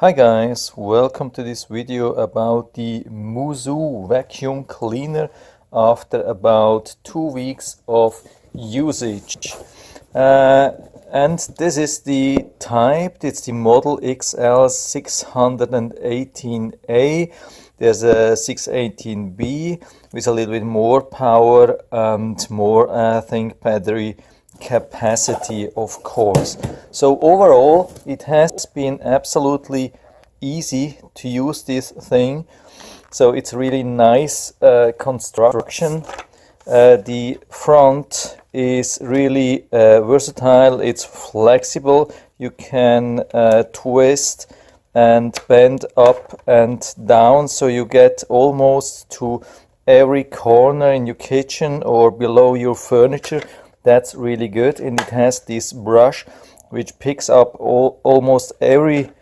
Hi guys, welcome to this video about the MOOSOO Vacuum Cleaner after about 2 weeks of usage. And this is the type, it's the model XL-618A. There's a 618B with a little bit more power and more, I think, battery capacity, of course. So overall it has been absolutely easy to use this thing. So it's really nice construction. The front is really versatile, it's flexible, you can twist and bend up and down, so you get almost to every corner in your kitchen or below your furniture. That's really good. And it has this brush which picks up almost every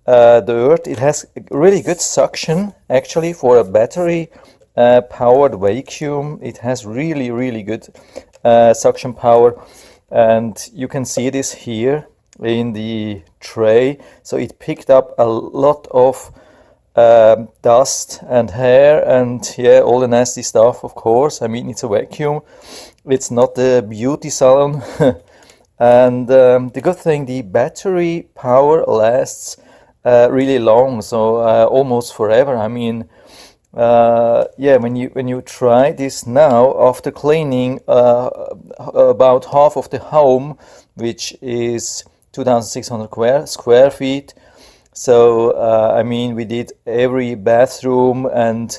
dirt. It has really good suction actually for a battery powered vacuum. It has really good suction power, and you can see this here in the tray. So it picked up a lot of dust and hair and all the nasty stuff, of course. I mean, it's a vacuum, it's not a beauty salon. And the good thing, the battery power lasts really long, so almost forever. I mean, when you try this now after cleaning about half of the home, which is 2,600 square feet. So I mean, we did every bathroom and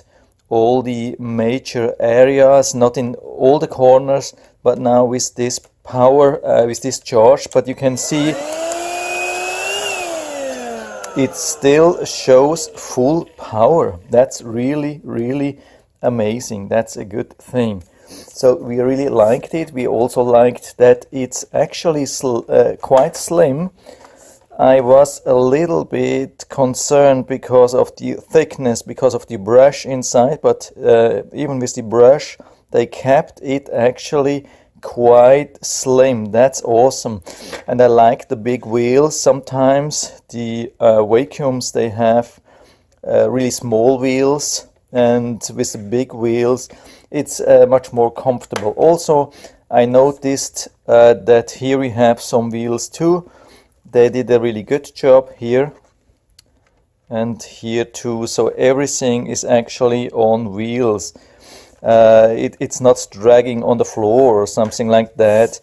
all the major areas, not in all the corners, but now with this power, with this charge. But you can see it still shows full power. That's really amazing. That's a good thing. So we really liked it. We also liked that it's actually quite slim. I was a little bit concerned because of the thickness, because of the brush inside, but even with the brush, they kept it actually quite slim. That's awesome. And I like the big wheels. Sometimes the vacuums, they have really small wheels, and with the big wheels, it's much more comfortable. Also, I noticed that here we have some wheels too. They did a really good job here and here too. So everything is actually on wheels. It's not dragging on the floor or something like that.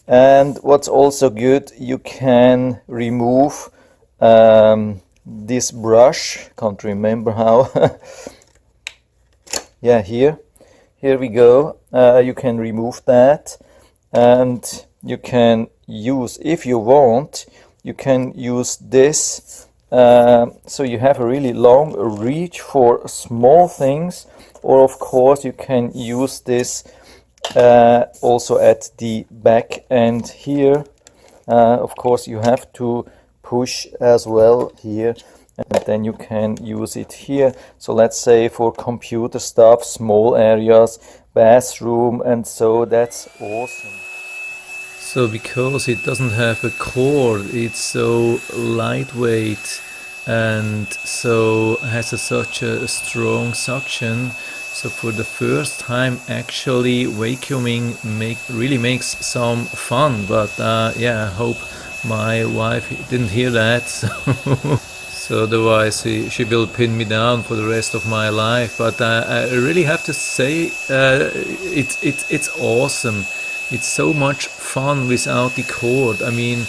And what's also good, you can remove this brush. Can't remember how. Yeah, here we go. You can remove that, and you can use, if you want, you can use this, so you have a really long reach for small things. Or of course you can use this also at the back end here. Of course you have to push as well here, and then you can use it here. So let's say for computer stuff, small areas, bathroom, and so that's awesome. So because it doesn't have a cord, it's so lightweight and so has such a strong suction. So for the first time, actually vacuuming really makes some fun. But yeah, I hope my wife didn't hear that. So otherwise she will pin me down for the rest of my life. But I really have to say, it's awesome. It's so much fun without the cord. I mean,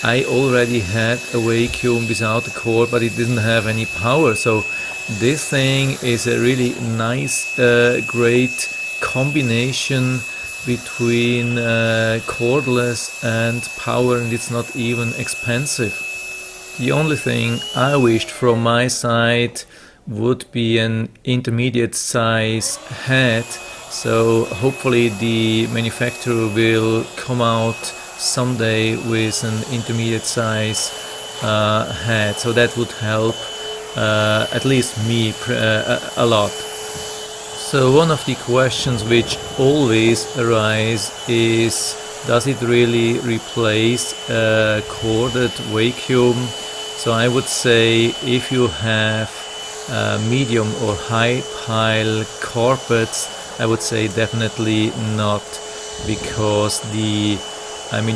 I already had a vacuum without a cord, but it didn't have any power. So this thing is a really nice, great combination between cordless and power, and it's not even expensive. The only thing I wished from my side would be an intermediate size head. So hopefully the manufacturer will come out someday with an intermediate size head. So that would help at least me a lot. So one of the questions which always arise is, does it really replace a corded vacuum? So I would say if you have medium or high pile carpets, I would say definitely not, because the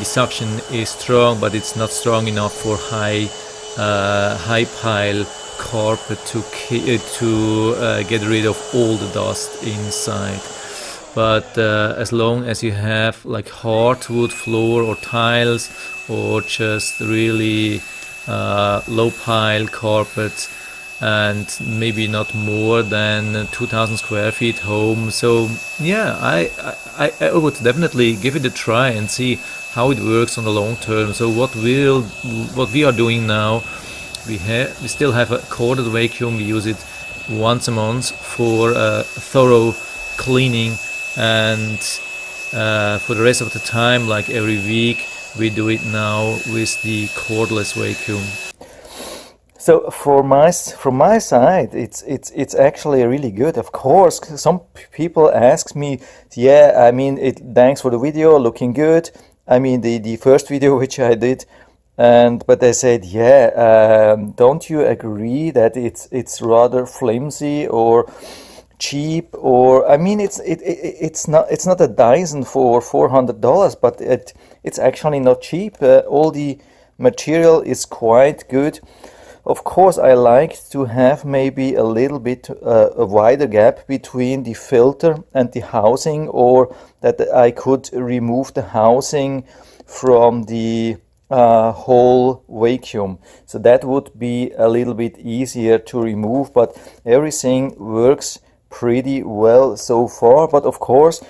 suction is strong, but it's not strong enough for high pile carpet to get rid of all the dust inside. But as long as you have like hardwood floor or tiles, or just really low pile carpets, and maybe not more than 2000 square feet home, so yeah, I would definitely give it a try and see how it works on the long term. So what we are doing now, we still have a corded vacuum. We use it once a month for thorough cleaning, and for the rest of the time, like every week, we do it now with the cordless vacuum. So from my side, it's actually really good. Of course, some people ask me, yeah, I mean, thanks for the video, looking good. I mean, the first video which I did, but they said, yeah, don't you agree that it's rather flimsy or cheap? Or I mean, it's not a Dyson for $400, but it's actually not cheap. All the material is quite good. Of course, I like to have maybe a little bit a wider gap between the filter and the housing, or that I could remove the housing from the whole vacuum. So that would be a little bit easier to remove, but everything works pretty well so far. But of course,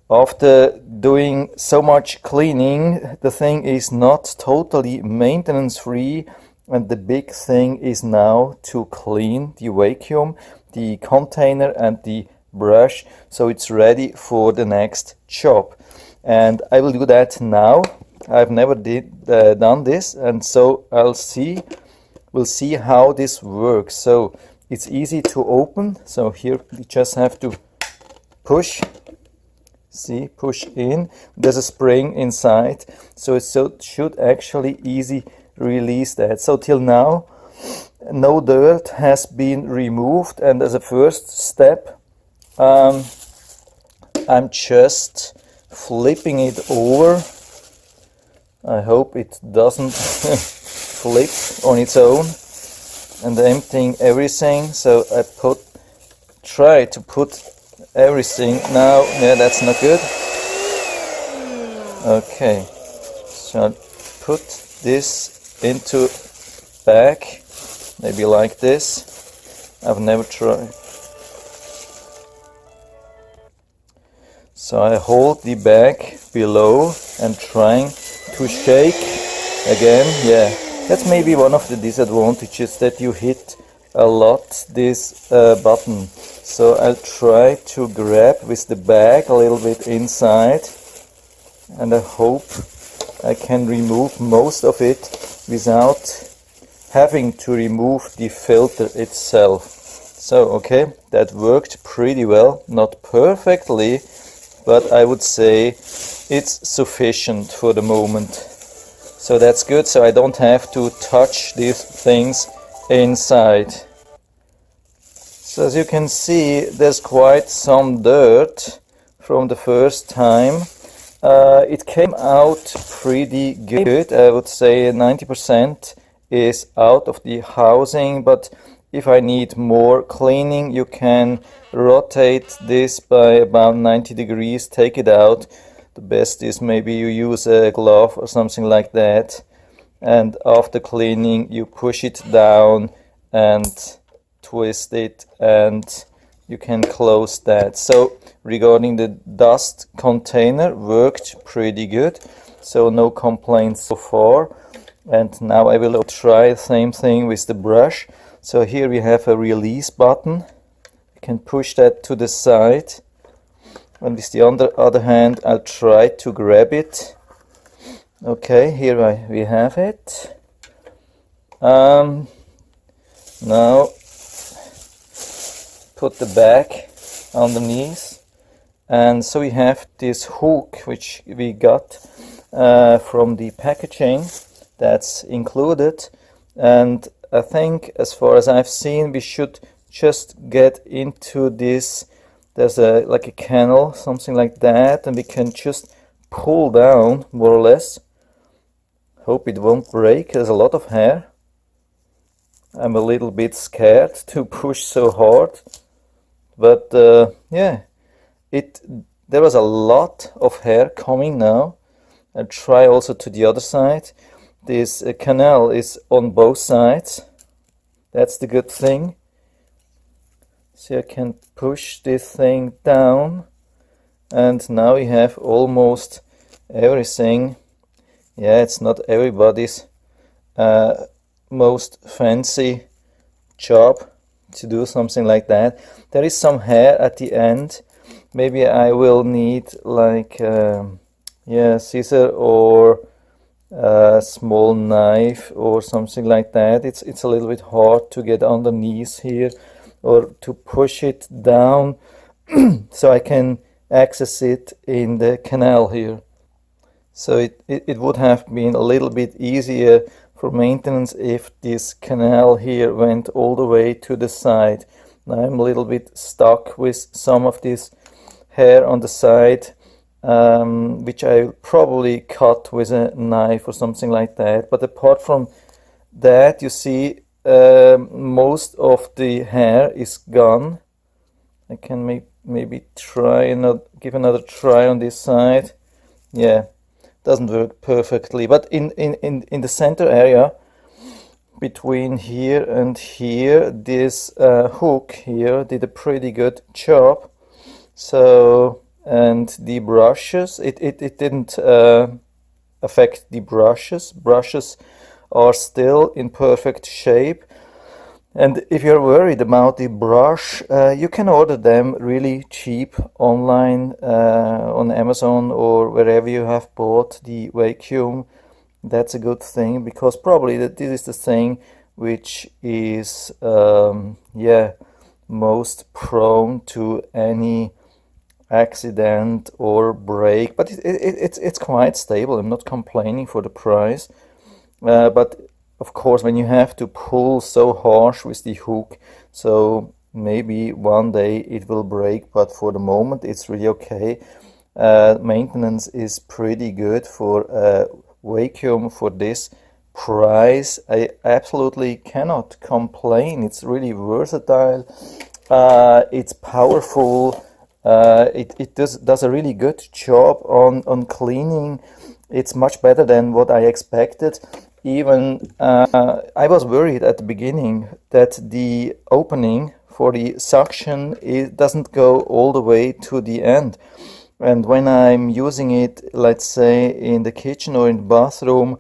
after doing so much cleaning, the thing is not totally maintenance free. And the big thing is now to clean the vacuum, the container and the brush, so it's ready for the next job. And I will do that now. I've never done this, and so we'll see how this works. So it's easy to open. So here we just have to push. See, push in. There's a spring inside, so it should actually easy release that. So till now, no dirt has been removed, and as a first step, I'm just flipping it over. I hope it doesn't flip on its own, and emptying everything. So I try to put everything now. Yeah, that's not good. Okay, so I'll put this into bag, maybe like this. I've never tried. So I hold the bag below and trying to shake again. Yeah, that's maybe one of the disadvantages, that you hit a lot this button. So I'll try to grab with the bag a little bit inside, and I hope I can remove most of it without having to remove the filter itself. So okay, that worked pretty well, not perfectly, but I would say it's sufficient for the moment. So that's good, so I don't have to touch these things inside. So as you can see, there's quite some dirt from the first time. It came out pretty good. I would say 90% is out of the housing, but if I need more cleaning, you can rotate this by about 90 degrees, take it out. The best is maybe you use a glove or something like that, and after cleaning you push it down and twist it, and you can close that. So regarding the dust container, worked pretty good, so no complaints so far. And now I will try the same thing with the brush. So here we have a release button. You can push that to the side, and with the other hand I'll try to grab it. Okay, here we have it. Now put the bag underneath, and so we have this hook which we got from the packaging that's included, and I think, as far as I've seen, we should just get into this. There's a like a canal, something like that, and we can just pull down more or less. Hope it won't break. There's a lot of hair. I'm a little bit scared to push so hard, but yeah, there was a lot of hair coming now. I'll try also to the other side. This canal is on both sides. That's the good thing. So I can push this thing down, and now we have almost everything. Yeah, it's not everybody's most fancy job to do something like that. There is some hair at the end. Maybe I will need like yeah, scissor or a small knife or something like that. It's a little bit hard to get underneath here or to push it down so I can access it in the canal here. So it would have been a little bit easier for maintenance if this canal here went all the way to the side. Now I'm a little bit stuck with some of this hair on the side, which I probably cut with a knife or something like that. But apart from that, you see most of the hair is gone. I can maybe try and give another try on this side. Yeah, doesn't work perfectly, but in the center area between here and here, this hook here did a pretty good job. So, and the brushes, it didn't affect the brushes. Brushes are still in perfect shape. And if you're worried about the brush, you can order them really cheap online on Amazon or wherever you have bought the vacuum. That's a good thing, because probably this is the thing which is yeah, most prone to any accident or break. But it's quite stable. I'm not complaining for the price, but of course, when you have to pull so harsh with the hook, so maybe one day it will break, but for the moment it's really okay. Maintenance is pretty good for a vacuum for this price. I absolutely cannot complain. It's really versatile. It's powerful. It does a really good job on cleaning. It's much better than what I expected. Even I was worried at the beginning that the opening for the suction doesn't go all the way to the end. And when I'm using it, let's say in the kitchen or in the bathroom,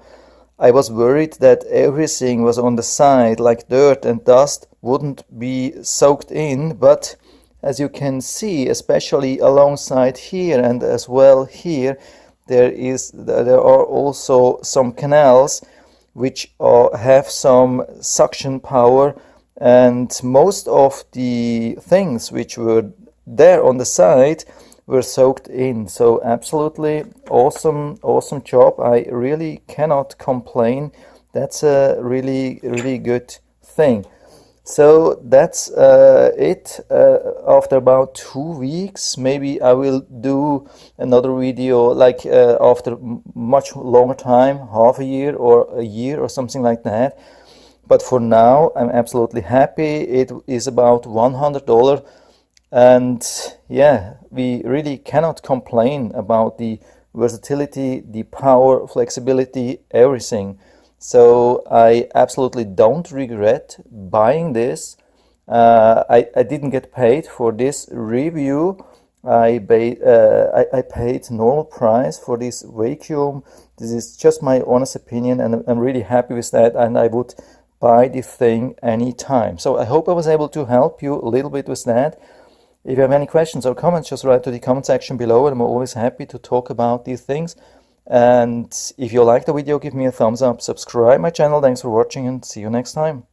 I was worried that everything was on the side, like dirt and dust wouldn't be soaked in. But as you can see, especially alongside here and as well here, there are also some canals which have some suction power, and most of the things which were there on the side were soaked in. So absolutely awesome job. I really cannot complain. That's a really good thing. So that's it. After about 2 weeks, maybe I will do another video, like after much longer time, half a year or a year or something like that. But for now, I'm absolutely happy. It is about $100, and yeah, we really cannot complain about the versatility, the power, flexibility, everything. So I absolutely don't regret buying this. I didn't get paid for this review. I paid normal price for this vacuum. This is just my honest opinion, and I'm really happy with that, and I would buy the thing anytime. So I hope I was able to help you a little bit with that. If you have any questions or comments, just write to the comment section below, and I'm always happy to talk about these things. And if you like the video, give me a thumbs up, subscribe my channel. Thanks for watching, and see you next time.